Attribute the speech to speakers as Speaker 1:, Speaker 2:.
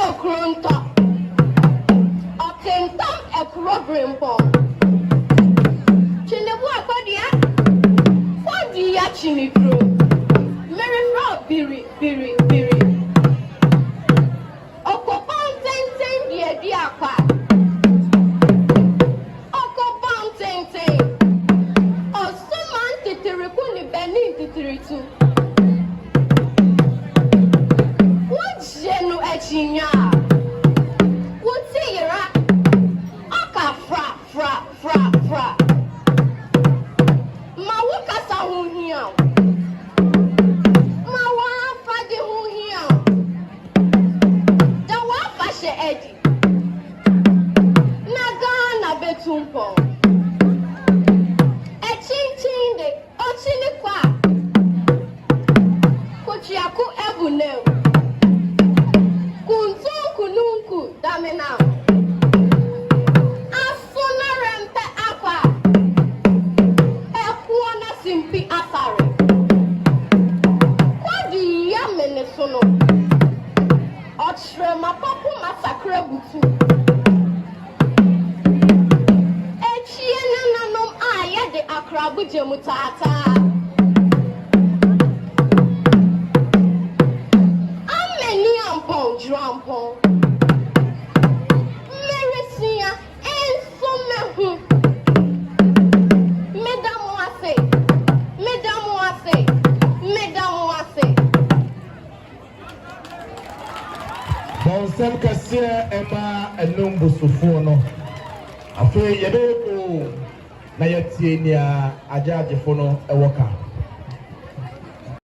Speaker 1: okronto otentam ekrobrimpo chinebu akodia fodi ya chinidro mere fro biri okopon tenten die akwa okopon tenten osuman titiriku ni benin titiritu wajenu echinya wutira aka fra ma wukasa hu hia ma wa fadi hu hia da wa fashe edi na gana betumpo echinchinde ochini kwa kochiaku ebuneu kununku damena asuna rempe akwa ekuona simpi asare kwadi ya menesono ochre mapapu masakre butu echiene nanom aye de akrabu jemutata Drampon Merecia ensomehu Mesdames.
Speaker 2: Bonsem kasia ema Anum Bosso no afi yebeko na yatie nia ajaje fo no ewoka